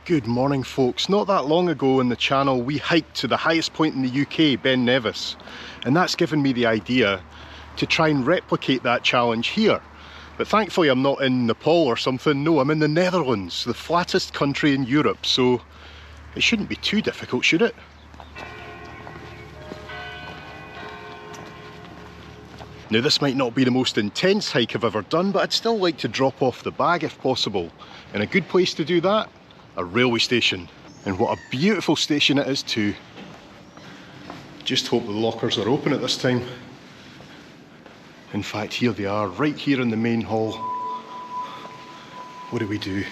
Good morning folks. Not that long ago on the channel we hiked to the highest point in the UK, Ben Nevis, and that's given me the idea to try and replicate that challenge here. But thankfully I'm not in Nepal or something, no, I'm in the Netherlands, the flattest country in Europe, so it shouldn't be too difficult, should it? Now this might not be the most intense hike I've ever done, but I'd still like to drop off the bag if possible. And a good place to do that? A railway station. And what a beautiful station it is too. Just hope the lockers are open at this time. In fact, here they are, right here in the main hall. What do we do?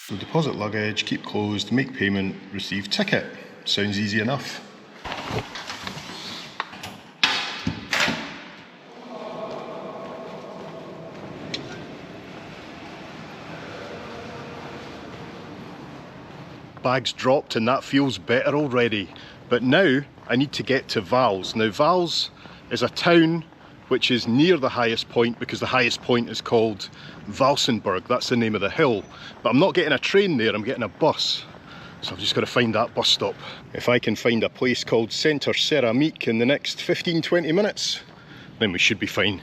So deposit luggage, keep closed, make payment, receive ticket. Sounds easy enough. Bags dropped and that feels better already. But now I need to get to Vaals. Now Vaals is a town which is near the highest point because the highest point is called Valsenburg. That's the name of the hill. But I'm not getting a train there, I'm getting a bus. So I've just got to find that bus stop. If I can find a place called Centre Ceramique in the next 15-20 minutes, then we should be fine.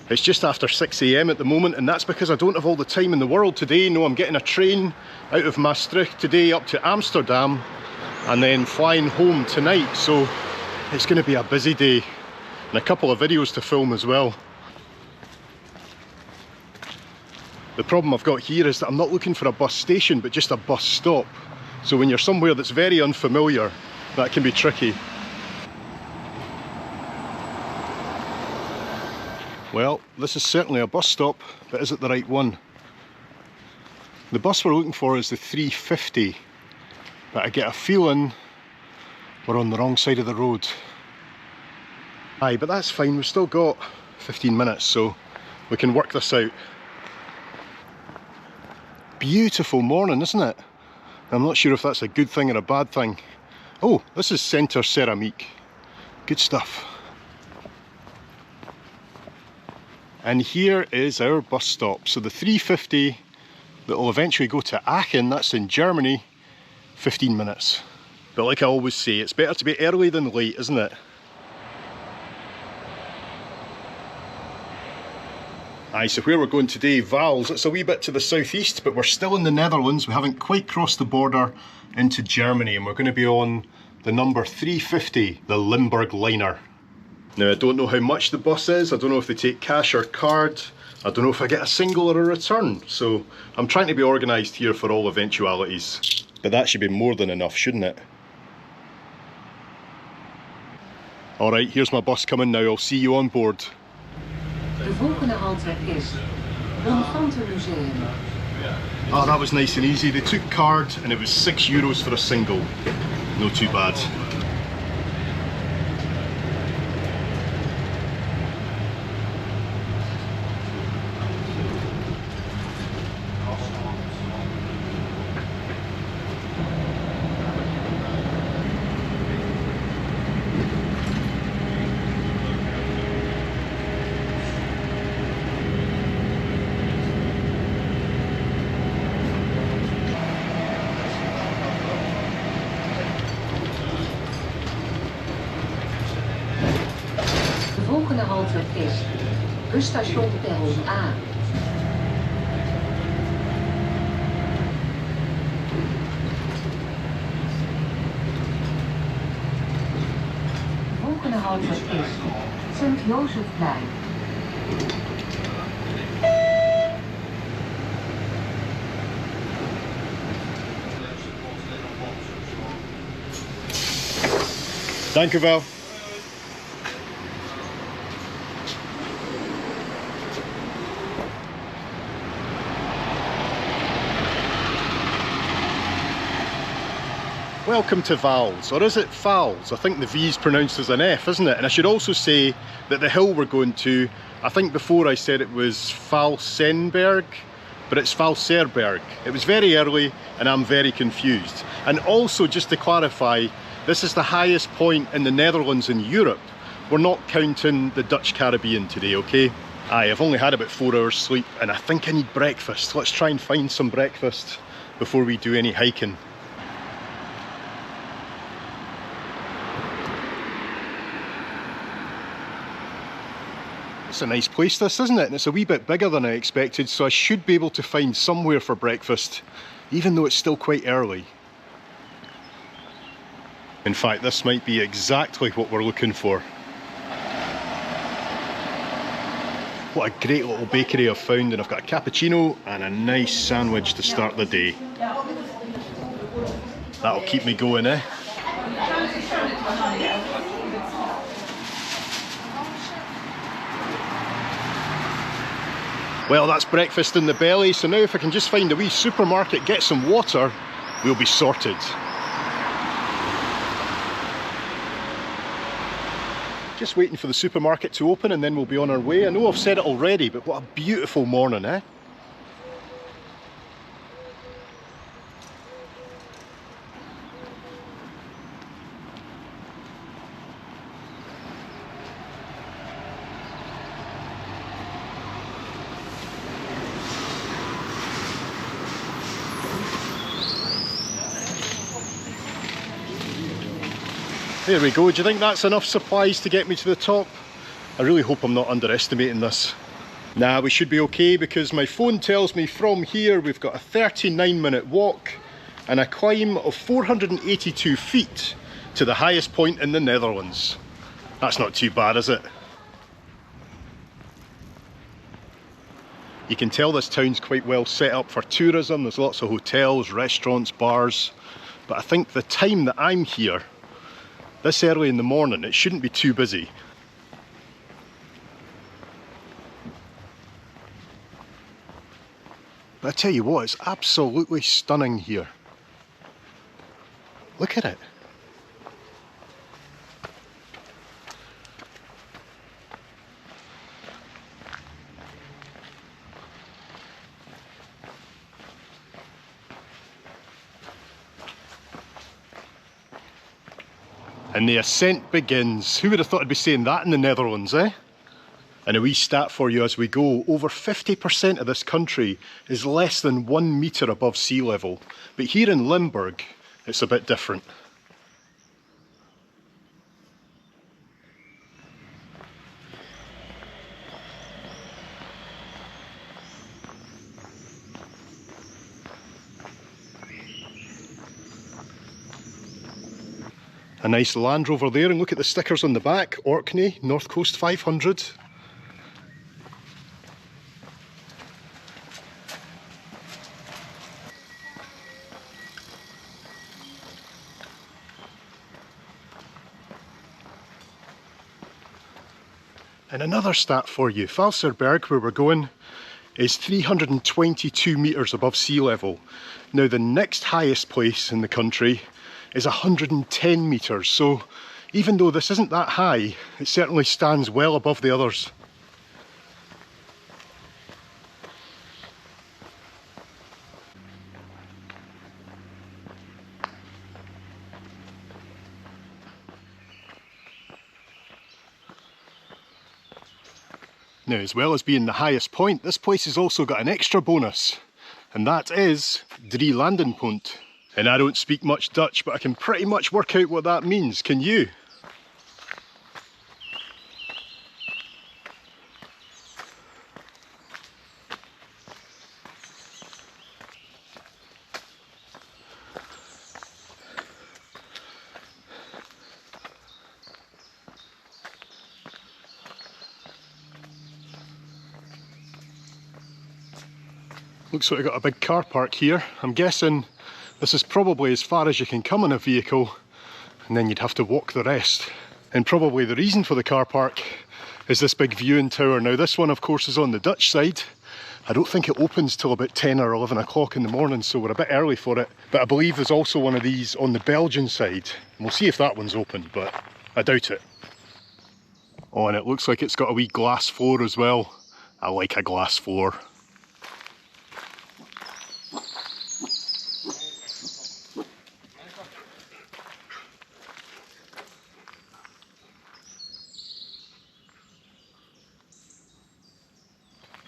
It's just after 6 AM at the moment, and that's because I don't have all the time in the world today. No, I'm getting a train out of Maastricht today up to Amsterdam and then flying home tonight, so it's going to be a busy day and a couple of videos to film as well. The problem I've got here is that I'm not looking for a bus station but just a bus stop, so when you're somewhere that's very unfamiliar that can be tricky. Well, this is certainly a bus stop, but is it the right one? The bus we're looking for is the 350, but I get a feeling we're on the wrong side of the road. Aye, but that's fine, we've still got 15 minutes, so we can work this out. Beautiful morning, isn't it? I'm not sure if that's a good thing or a bad thing. Oh, this is Centre Ceramique. Good stuff. And here is our bus stop. So the 350 that will eventually go to Aachen, that's in Germany, 15 minutes. But like I always say, it's better to be early than late, isn't it? Aye, so where we're going today, Vaals, it's a wee bit to the southeast, but we're still in the Netherlands. We haven't quite crossed the border into Germany, and we're going to be on the number 350, the Limburg liner. Now I don't know how much the bus is, I don't know if they take cash or card, I don't know if I get a single or a return, so I'm trying to be organised here for all eventualities. But that should be more than enough, shouldn't it? Alright, here's my bus coming now, I'll see you on board. De volgende halte is Museum. Oh, that was nice and easy. They took card and it was €6 for a single. Not too bad. De volgende halte is busstation Perron A. De volgende halte is Sint-Josefplein. Dank u wel. Welcome to Vaals, or is it Vaals? I think the V is pronounced as an F, isn't it? And I should also say that the hill we're going to, I think before I said it was Valsenberg, but it's Valserberg. It was very early and I'm very confused. And also, just to clarify, This is the highest point in the Netherlands and Europe. We're not counting the Dutch Caribbean today, okay? Aye, I've only had about 4 hours sleep and I think I need breakfast. Let's try and find some breakfast before we do any hiking. It's a nice place this, isn't it? And it's a wee bit bigger than I expected, so I should be able to find somewhere for breakfast, even though it's still quite early. In fact, this might be exactly what we're looking for. What a great little bakery I've found, and I've got a cappuccino and a nice sandwich to start the day. That'll keep me going, eh? Well, that's breakfast in the belly, so now if I can just find a wee supermarket, get some water, we'll be sorted. Just waiting for the supermarket to open and then we'll be on our way. I know I've said it already, but what a beautiful morning, eh? There we go. Do you think that's enough supplies to get me to the top? I really hope I'm not underestimating this. Nah, we should be okay because my phone tells me from here we've got a 39-minute walk and a climb of 482 feet to the highest point in the Netherlands. That's not too bad, is it? You can tell this town's quite well set up for tourism. There's lots of hotels, restaurants, bars. But I think the time that I'm here, this early in the morning, it shouldn't be too busy. But I tell you what, it's absolutely stunning here. Look at it. And the ascent begins. Who would have thought I'd be saying that in the Netherlands, eh? And a wee stat for you as we go, over 50% of this country is less than 1 metre above sea level. But here in Limburg, it's a bit different. A nice Land Rover there, and look at the stickers on the back. Orkney, North Coast 500. And another stat for you, Valserberg, where we're going, is 322 metres above sea level. Now the next highest place in the country is 110 metres, so even though this isn't that high, it certainly stands well above the others. Now, as well as being the highest point, this place has also got an extra bonus, and that is Drie Landenpunt. And I don't speak much Dutch, but I can pretty much work out what that means. Can you? Looks like we've got a big car park here. I'm guessing this is probably as far as you can come in a vehicle, and then you'd have to walk the rest. And probably the reason for the car park is this big viewing tower. Now this one of course is on the Dutch side. I don't think it opens till about 10 or 11 o'clock in the morning, so we're a bit early for it. But I believe there's also one of these on the Belgian side. And we'll see if that one's open, but I doubt it. Oh, and it looks like it's got a wee glass floor as well. I like a glass floor.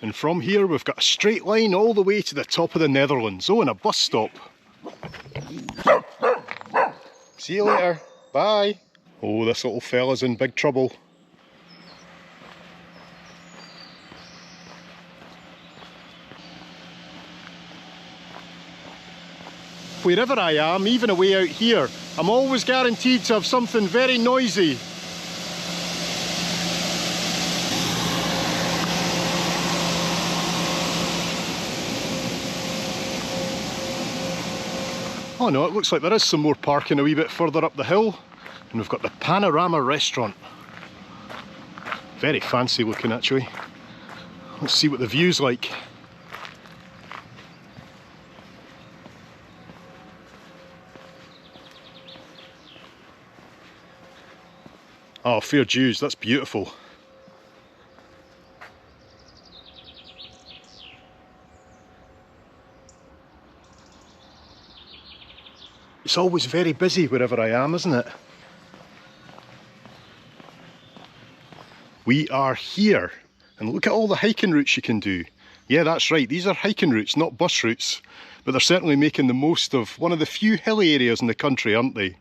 And from here we've got a straight line all the way to the top of the Netherlands. Oh, and a bus stop. See you later. Bye. Oh, this little fella's in big trouble. Wherever I am, even away out here, I'm always guaranteed to have something very noisy. Oh no, it looks like there is some more parking a wee bit further up the hill. And we've got the Panorama restaurant. Very fancy looking actually. Let's see what the view's like. Oh, fair dues, that's beautiful. It's always very busy wherever I am, isn't it? We are here, and look at all the hiking routes you can do. Yeah, that's right, these are hiking routes, not bus routes, but they're certainly making the most of one of the few hilly areas in the country, aren't they?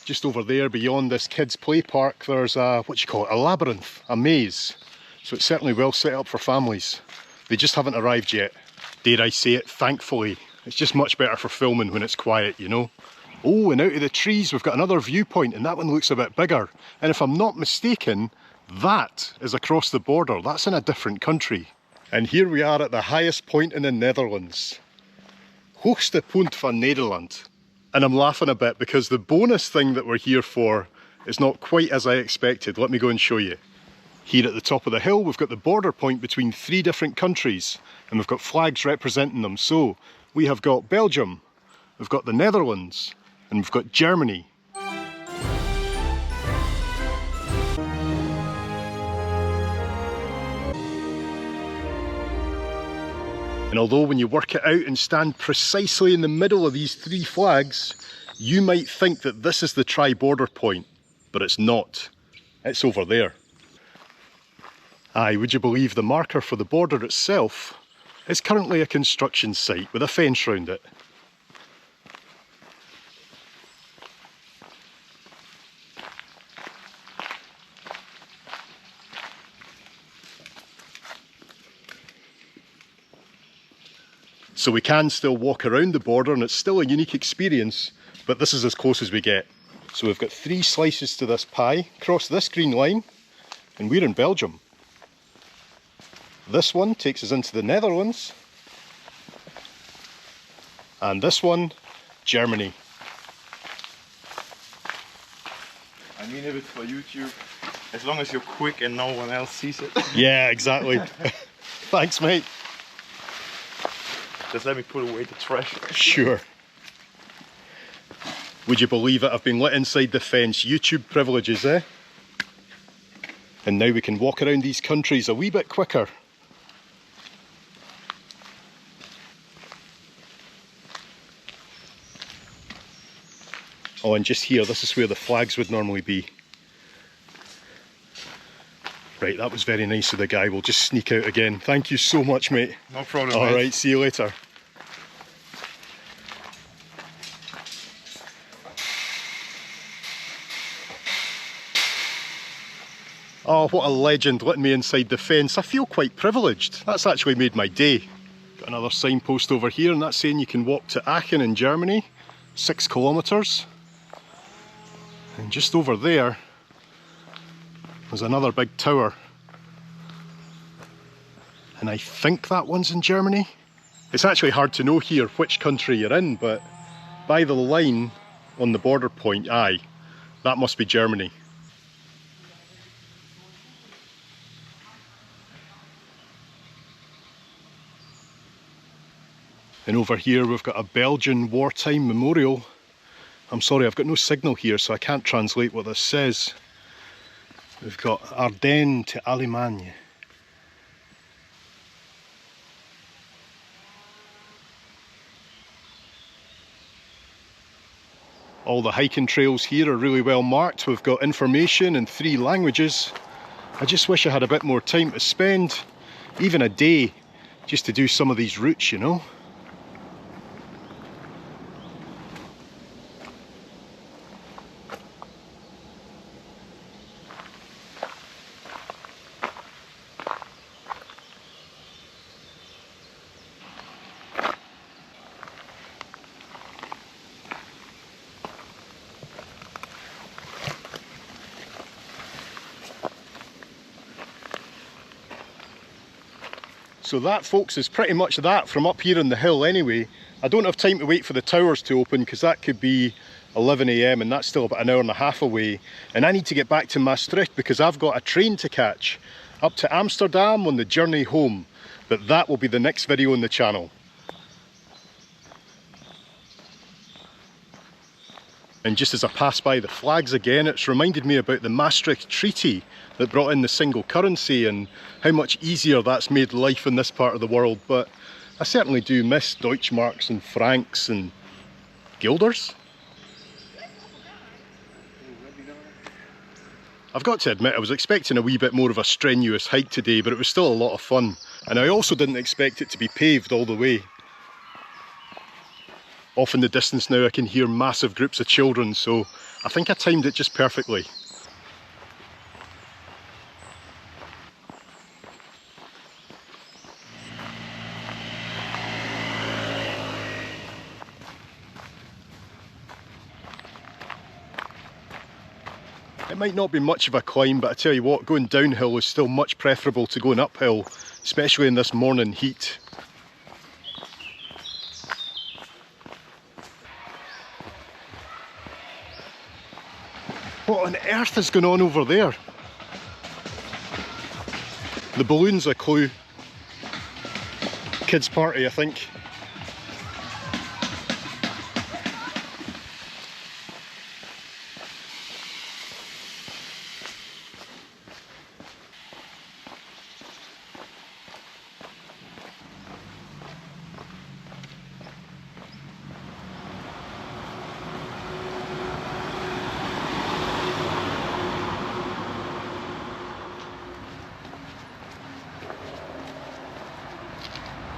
Just over there beyond this kids play park there's a, what do you call it, a labyrinth, a maze. So it's certainly well set up for families. They just haven't arrived yet. Dare I say it, thankfully. It's just much better for filming when it's quiet, you know. Oh, and out of the trees we've got another viewpoint, and that one looks a bit bigger. And if I'm not mistaken, that is across the border. That's in a different country. And here we are at the highest point in the Netherlands. Hoogste punt van Nederland. And I'm laughing a bit because the bonus thing that we're here for is not quite as I expected. Let me go and show you. Here at the top of the hill we've got the border point between 3 different countries, and we've got flags representing them. So we have got Belgium, we've got the Netherlands, and we've got Germany. And although when you work it out and stand precisely in the middle of these 3 flags, you might think that this is the tri-border point, but it's not. It's over there. Aye, would you believe the marker for the border itself is currently a construction site with a fence round it. So we can still walk around the border and it's still a unique experience, but this is as close as we get. So we've got 3 slices to this pie, cross this green line, and we're in Belgium. This one takes us into the Netherlands, and this one, Germany. I mean, if it's for YouTube, as long as you're quick and no one else sees it. Yeah, exactly. Thanks, mate. Just let me put away the trash. Sure. Would you believe it? I've been let inside the fence. YouTube privileges, eh? And now we can walk around these countries a wee bit quicker. Oh, and just here, this is where the flags would normally be. Right, that was very nice of the guy. We'll just sneak out again. Thank you so much, mate. No problem, All mate. right, see you later. Oh, what a legend, letting me inside the fence. I feel quite privileged. That's actually made my day. Got another signpost over here, and that's saying you can walk to Aachen in Germany, 6 kilometres. And just over there, there's another big tower. And I think that one's in Germany. It's actually hard to know here which country you're in, but by the line on the border point, aye, that must be Germany. And over here we've got a Belgian wartime memorial. I'm sorry, I've got no signal here, so I can't translate what this says. We've got Ardennes to Allemagne. All the hiking trails here are really well marked. We've got information in 3 languages. I just wish I had a bit more time to spend, even a day, just to do some of these routes, you know. So that, folks, is pretty much that from up here on the hill anyway. I don't have time to wait for the towers to open because that could be 11 AM and that's still about an hour and a half away. And I need to get back to Maastricht because I've got a train to catch up to Amsterdam on the journey home. But that will be the next video on the channel. And just as I pass by the flags again, it's reminded me about the Maastricht Treaty that brought in the single currency and how much easier that's made life in this part of the world. But I certainly do miss Deutschmarks and francs and guilders. I've got to admit, I was expecting a wee bit more of a strenuous hike today, but it was still a lot of fun. And I also didn't expect it to be paved all the way. Off in the distance now I can hear massive groups of children, so I think I timed it just perfectly. It might not be much of a climb, but I tell you what, going downhill is still much preferable to going uphill, especially in this morning heat. What on earth is going on over there? The balloon's a clue. Kids' party, I think.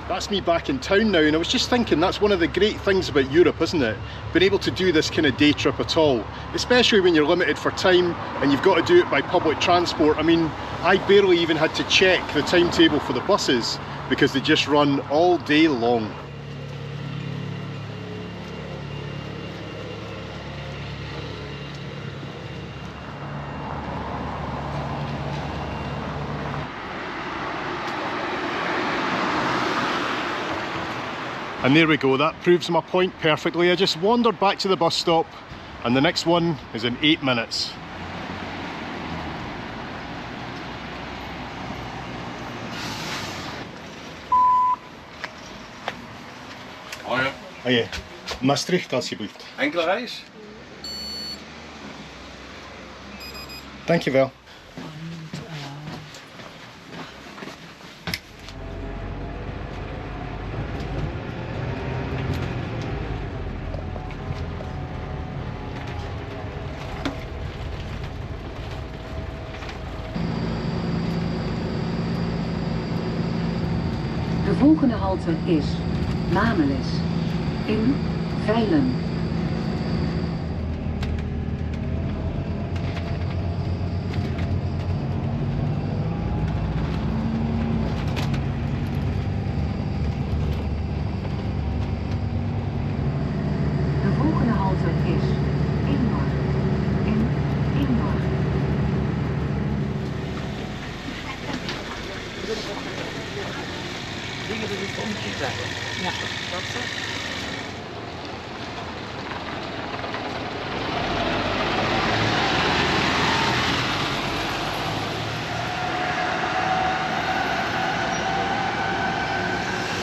That's me back in town now, and I was just thinking that's one of the great things about Europe, isn't it? Being able to do this kind of day trip at all, especially when you're limited for time and you've got to do it by public transport. I mean, I barely even had to check the timetable for the buses because they just run all day long. And there we go, that proves my point perfectly. I just wandered back to the bus stop and the next one is in 8 minutes. Oh ja. Ah ja, Maastricht alsjeblieft. Enkele reis? Dankjewel. De volgende halte is Mameles in Veilen. De volgende halte is Edinburgh in Edinburgh. Dingen die we om zeggen. Ja, dat is het.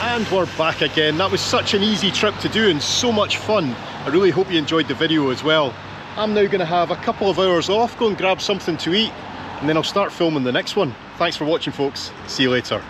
And we're back again. That was such an easy trip to do and so much fun. I really hope you enjoyed the video as well. I'm now going to have a couple of hours off, go and grab something to eat, and then I'll start filming the next one. Thanks for watching, folks. See you later.